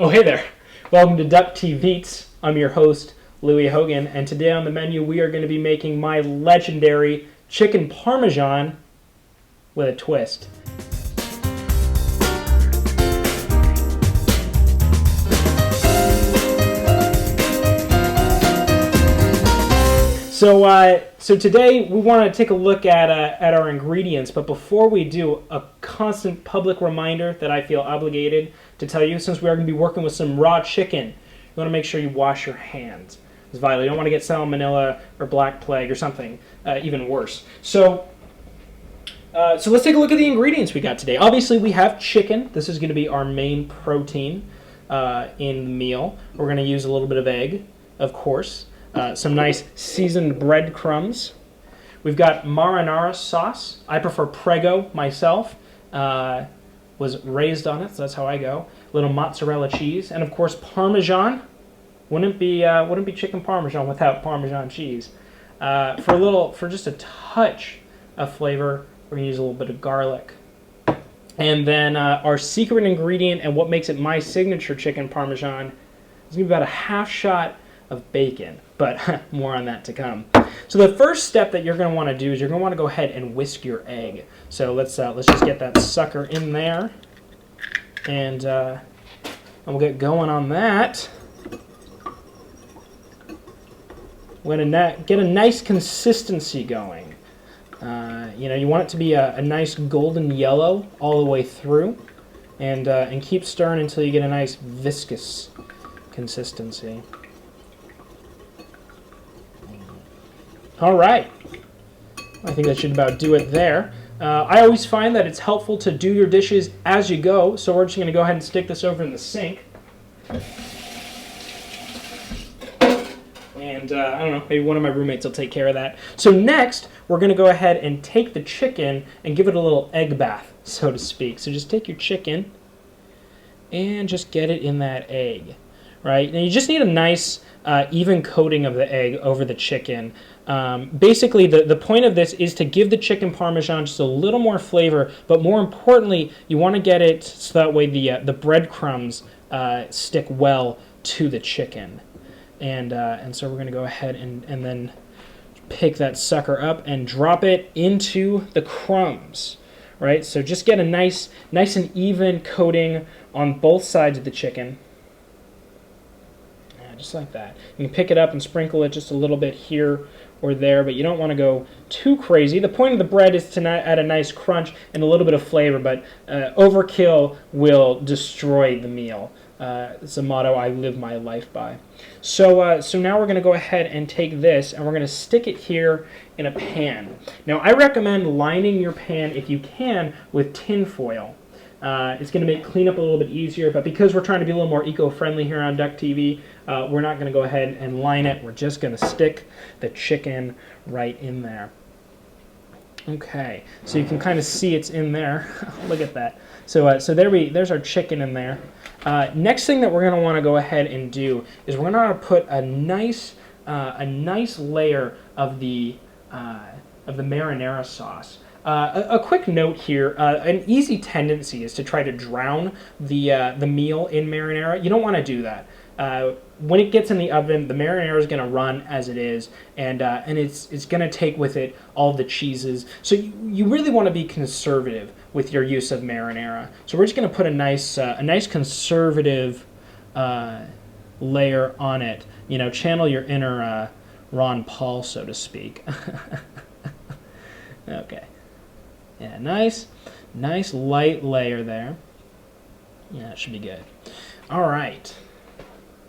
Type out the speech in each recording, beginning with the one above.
Oh, hey there. Welcome to TVEats. I'm your host, Louis Hogan, and today on the menu we are going to be making my legendary chicken parmesan with a twist. So today we want to take a look at our ingredients, but before we do, a constant public reminder that I feel obligated to tell you, since we are going to be working with some raw chicken, you want to make sure you wash your hands. It's vital. You don't want to get salmonella or black plague or something even worse. So let's take a look at the ingredients we got today. Obviously, we have chicken. This is going to be our main protein in the meal. We're going to use a little bit of egg, of course. Some nice seasoned breadcrumbs. We've got marinara sauce. I prefer Prego myself. Was raised on it, so that's how I go. A little mozzarella cheese, and of course Parmesan. Wouldn't be chicken Parmesan without Parmesan cheese. For just a touch of flavor, we're gonna use a little bit of garlic. And then our secret ingredient and what makes it my signature chicken Parmesan is gonna be about a half shot of bacon, but more on that to come. So the first step that you're going to want to do is you're going to want to go ahead and whisk your egg. So let's just get that sucker in there, and we'll get going on that. We're going to get a nice consistency going. You want it to be a nice golden yellow all the way through, and keep stirring until you get a nice viscous consistency. All right, I think that should about do it there. I always find that it's helpful to do your dishes as you go, so we're just going to go ahead and stick this over in the sink. And I don't know, maybe one of my roommates will take care of that. So next, we're going to go ahead and take the chicken and give it a little egg bath, so to speak. So just take your chicken and just get it in that egg, right? Now you just need a nice even coating of the egg over the chicken. Basically, the point of this is to give the chicken Parmesan just a little more flavor, but more importantly, you want to get it so that way the breadcrumbs stick well to the chicken. And so we're going to go ahead and then pick that sucker up and drop it into the crumbs, right? So just get a nice and even coating on both sides of the chicken. Just like that. You can pick it up and sprinkle it just a little bit here or there, but you don't want to go too crazy. The point of the bread is to add a nice crunch and a little bit of flavor, but overkill will destroy the meal. It's a motto I live my life by. So now we're going to go ahead and take this and we're going to stick it here in a pan. Now I recommend lining your pan, if you can, with tin foil. It's going to make cleanup a little bit easier, but because we're trying to be a little more eco-friendly here on Duck TV, we're not going to go ahead and line it. We're just going to stick the chicken right in there. Okay, so you can kind of see it's in there. Look at that. So there's our chicken in there. Next thing that we're going to want to go ahead and do is we're going to want to put a nice layer of the marinara sauce. A quick note here, an easy tendency is to try to drown the meal in marinara. You don't want to do that. When it gets in the oven, the marinara is going to run as it is, and it's going to take with it all the cheeses. So you really want to be conservative with your use of marinara. So we're just going to put a nice conservative layer on it. Channel your inner Ron Paul, so to speak. Okay. Yeah, nice light layer there. Yeah, that should be good. All right.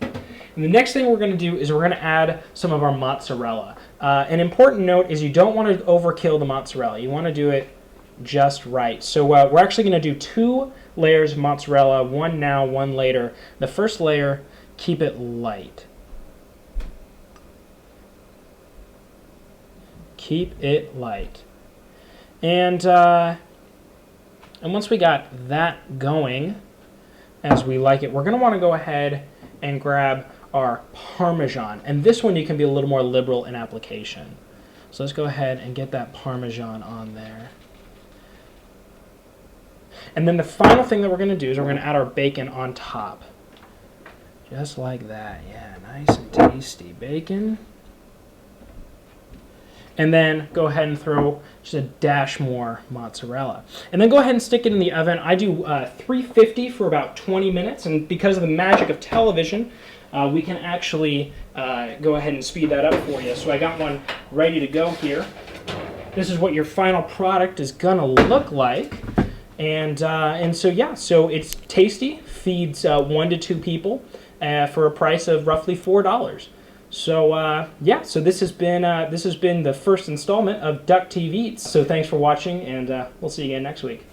And the next thing we're going to do is we're going to add some of our mozzarella. An important note is you don't want to overkill the mozzarella. You want to do it just right. So we're actually going to do 2 layers of mozzarella, one now, one later. The first layer, keep it light. Keep it light. And once we got that going, as we like it, we're going to want to go ahead and grab our Parmesan. And this one you can be a little more liberal in application. So let's go ahead and get that Parmesan on there. And then the final thing that we're going to do is we're going to add our bacon on top. Just like that. Yeah, nice and tasty bacon. And then go ahead and throw just a dash more mozzarella. And then go ahead and stick it in the oven. I do 350 for about 20 minutes, and because of the magic of television, we can actually go ahead and speed that up for you. So I got one ready to go here. This is what your final product is gonna look like. And so yeah, so it's tasty, feeds 1 to 2 people for a price of roughly $4. So yeah, so this has been the first installment of Duck TVEats. So thanks for watching, and we'll see you again next week.